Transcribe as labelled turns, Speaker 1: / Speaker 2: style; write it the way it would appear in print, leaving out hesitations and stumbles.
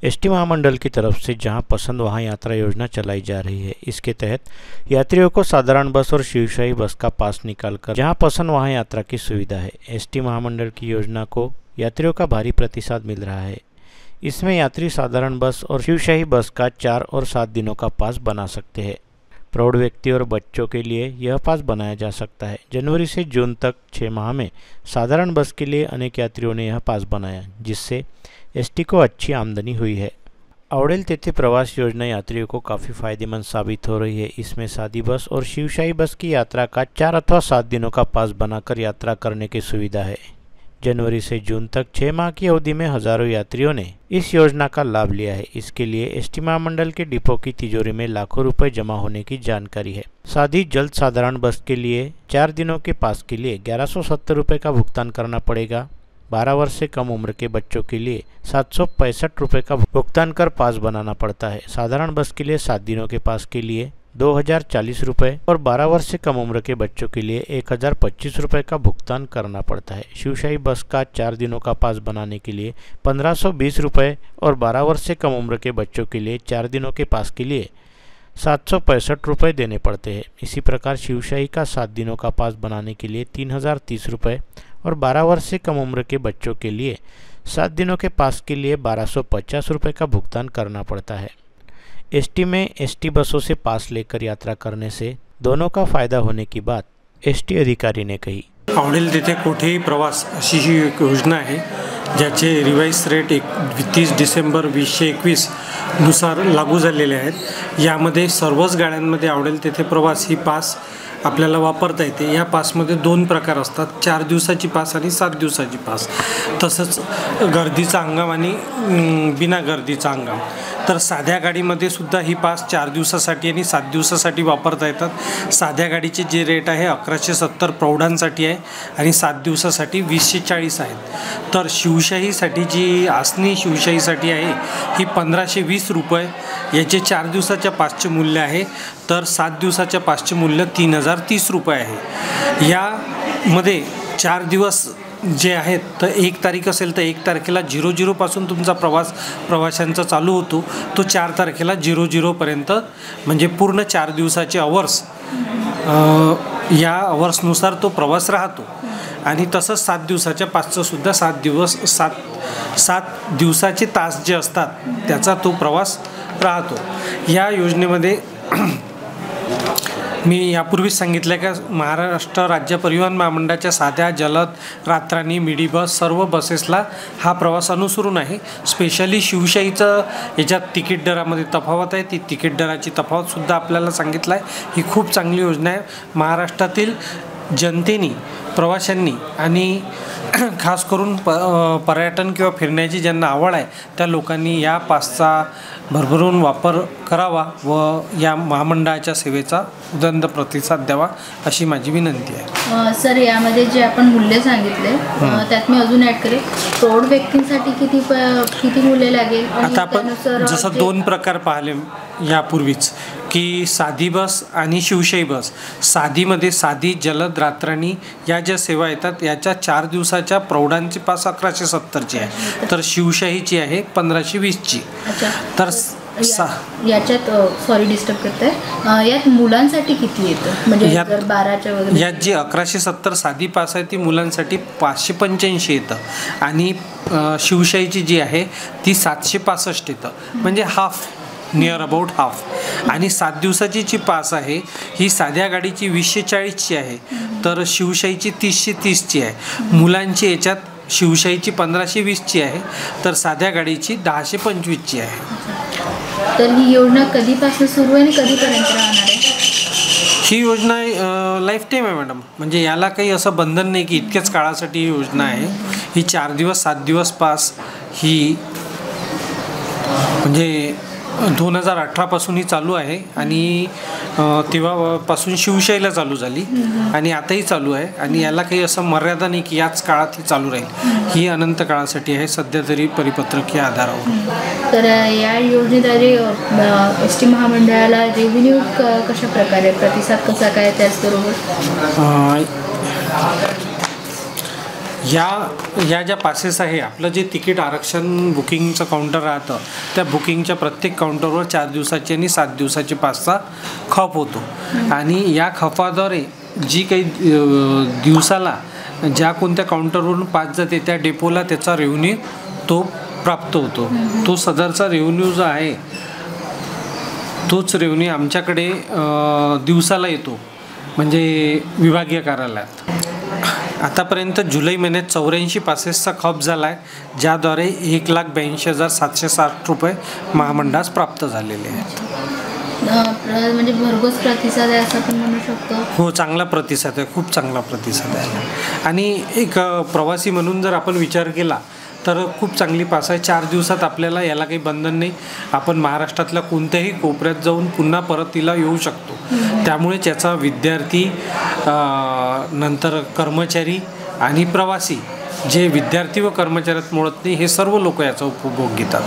Speaker 1: ST महामंडल की तरफ से जहां पसंद वहां यात्रा योजना चलाई जा रही है। इसके तहत यात्रियों को साधारण बस और शिवशाही बस का पास निकालकर जहां पसंद वहां यात्रा की सुविधा है। एसटी महामंडल की योजना को यात्रियों का भारी प्रतिसाद मिल रहा है। इसमें यात्री साधारण बस और शिवशाही बस का 4 और 7 दिनों का पास बना सकते हैं। प्रौढ़ व्यक्ति और बच्चों के लिए यह पास बनाया जा सकता है। जनवरी से जून तक 6 माह में साधारण बस के लिए अनेक यात्रियों ने यह पास बनाया, जिससे एसटी को अच्छी आमदनी हुई है। आवडेल तेथे प्रवास योजना यात्रियों को काफ़ी फायदेमंद साबित हो रही है। इसमें सादी बस और शिवशाही बस की यात्रा का 4 अथवा 7 दिनों का पास बनाकर यात्रा करने की सुविधा है। जनवरी से जून तक 6 माह की अवधि में हजारों यात्रियों ने इस योजना का लाभ लिया है। इसके लिए एसटी महामंडल के डिपो की तिजोरी में लाखों रुपए जमा होने की जानकारी है। साथ ही जल्द साधारण बस के लिए 4 दिनों के पास के लिए 1170 रुपये का भुगतान करना पड़ेगा। 12 वर्ष से कम उम्र के बच्चों के लिए 765 रुपये का भुगतान कर पास बनाना पड़ता है। साधारण बस के लिए 7 दिनों के पास के लिए 2040 रुपये और 12 वर्ष से कम उम्र के बच्चों के लिए 1025 रुपये का भुगतान करना पड़ता है। शिवशाही बस का 4 दिनों का पास बनाने के लिए 1520 रुपये और 12 वर्ष से कम उम्र के बच्चों के लिए 4 दिनों के पास के लिए 765 रुपये देने पड़ते हैं। इसी प्रकार शिवशाही का 7 दिनों का पास बनाने के लिए 3030 रुपये और 12 वर्ष से कम उम्र के बच्चों के लिए 7 दिनों के पास के लिए 1250 रुपये का भुगतान करना पड़ता है। एसटी में एसटी बसों से पास लेकर यात्रा करने से दोनों का फायदा होने की बात एसटी अधिकारी ने कही।
Speaker 2: आवडेल तेथे कोठेही प्रवास अशी ही एक योजना आहे, ज्याचे रिवाइज रेट 30 डिसेंबर 2021 नुसार लागू झालेले आहेत। यामध्ये सर्वच गाड्यांमध्ये आवडेल तेथे प्रवास ही पास आपल्याला वापरता येते। या पासमध्ये 2 प्रकार असतात, 4 दिवसाची पास आणि 7 दिवसाची पास, तसंच गर्दीचा हंगाम आणि बिना गर्दीचा हंगाम। तर साध्या गाडीमध्ये सुद्धा ही पास 4 दिवसासाठी आणि 7 दिवसासाठी वापरता येतात। साध्या गाडीचे जे रेट आहे 1170 प्रौढांसाठी आहे आणि 7 दिवसासाठी 2040 आहेत। तर शिवशाहीसाठी जी आसनी शिवशाहीसाठी आहे ही 1520 रुपये, याचे 4 दिवसाच्या पासचे मूल्य आहे। तर 7 दिवसाच्या पासचे मूल्य 3030 रुपये आहे। यामध्ये 4 दिवस जे आहेत, तर 1 तारीख असेल तर 1 तारखेला 00 पासून तुमचा प्रवाशांचा चालू होतो, तो 4 तारखेला 00 पर्यंत, म्हणजे पूर्ण 4 दिवसाचे अवर्स, या अवर्सनुसार तो प्रवास राहतो। आणि तसंच 7 दिवसाच्या पासचं सुद्धा 7 दिवसाचे तास जे असतात त्याचा तो प्रवास राहतो। या योजनेमध्ये मी यापूर्वीच सांगितलं का महाराष्ट्र राज्य परिवहन महामंडळाच्या साध्या, जलद, रात्राणी, मिडी बस सर्व बसेसला हा प्रवास अनुसरून आहे। स्पेशली शिवशाहीचं याच्यात तिकीट दरामध्ये तफावत आहे, ती तिकीट दराची तफावतसुद्धा आपल्याला सांगितलं आहे। ही खूप चांगली योजना आहे। महाराष्ट्रातील जनतेने, प्रवाशांनी आणि खास करून पर्यटन किंवा फिरण्याची ज्यांना आवड आहे त्या लोकांनी या पासचा भरभरून वापर करावा व या महामंडळाच्या सेवेचा उदंड प्रतिसाद द्यावा अशी माझी विनंती आहे।
Speaker 3: सर, यामध्ये जे आपण मूल्य सांगितले त्यात मी अजून ॲड करेन, प्रौढ व्यक्तींसाठी किती मूल्य लागेल?
Speaker 2: आता आपण जसं 2 प्रकार पाहिले यापूर्वीच की साधी बस आणि शिवशाही बस। साधीमध्ये साधी, जलद, रात्राणी या ज्या सेवा येतात याच्या 4 दिवसाच्या प्रौढांची पास 1170ची आहे, तर शिवशाहीची आहे 1520ची। तर
Speaker 3: याच्यात सॉरी डिस्टर्ब करताय, यात मुलांसाठी किती येतं? म्हणजे 12च्या वगैरे
Speaker 2: यात जी 1170 साधी पास आहे ती मुलांसाठी 585 येतं आणि शिवशाहीची जी आहे ती 765 येतं, म्हणजे हाफ, नियर अबाउट हाफ। आणि 7 दिवसाची जी पास आहे ही साध्या गाडीची 2040ची आहे, तर शिवशाहीची 3030ची आहे। मुलांची याच्यात शिवशाहीची 1520ची आहे, तर साध्या गाडीची 1025ची आहे।
Speaker 3: तर ही योजना कधीपासून सुरू आहे आणि कधीपर्यंत राहणार आहे?
Speaker 2: ही योजना लाईफ टाईम आहे मॅडम, म्हणजे याला काही असं बंधन नाही की इतक्याच काळासाठी ही योजना आहे। ही 4 दिवस 7 दिवस पास ही म्हणजे 2018 पासून ही चालू आहे आणि तेव्हापासून शिवशाहीला चालू झाली आणि आताही चालू आहे आणि याला काही असं मर्यादा नाही की याच काळात ही चालू राहील। ही अनंत काळासाठी आहे सध्या तरी परिपत्रकीय आधारावर।
Speaker 3: तर या योजनेद्वारे एसटी महामंडळाला रेव्हेन्यू कशा प्रकारे, प्रतिसाद कसा काय, त्याचबरोबर
Speaker 2: या ज्या पासेस आहे, आपलं जे तिकीट आरक्षण बुकिंगचं काउंटर राहतं, त्या बुकिंगच्या प्रत्येक काउंटरवर 4 दिवसाची आणि 7 दिवसाची पासचा खप होतो. आणि या खपाद्वारे जी काही दिवसाला ज्या कोणत्या काउंटरवरून पास जाते त्या डेपोला त्याचा रेव्हेन्यू तो प्राप्त होतो. तो सदरचा रेव्हेन्यू जो आहे तोच रेव्हेन्यू आमच्याकडे दिवसाला येतो, म्हणजे विभागीय कार्यालयात. आतापर्यंत जुलै महिन्यात 84 पासेसचा खप झाला आहे, ज्याद्वारे 1,82,760 रुपये महामंडळास प्राप्त झालेले आहेत.
Speaker 3: म्हणजे भरघोस प्रतिसाद आहे असं आपण म्हणू शकतो.
Speaker 2: हो, चांगला प्रतिसाद आहे, खूप चांगला प्रतिसाद आहे. आणि एक प्रवासी म्हणून जर आपण विचार केला तर खूप चांगली पास आहे. 4 दिवसात आपल्याला याला काही बंधन नाही. आपण महाराष्ट्रातल्या कोणत्याही कोपऱ्यात जाऊन पुन्हा परतीला येऊ शकतो. त्यामुळेच याचा विद्यार्थी, नंतर कर्मचारी आणि प्रवासी, जे विद्यार्थी व कर्मचाऱ्यात मोडत नाही, हे सर्व लोक याचा उपभोग घेतात.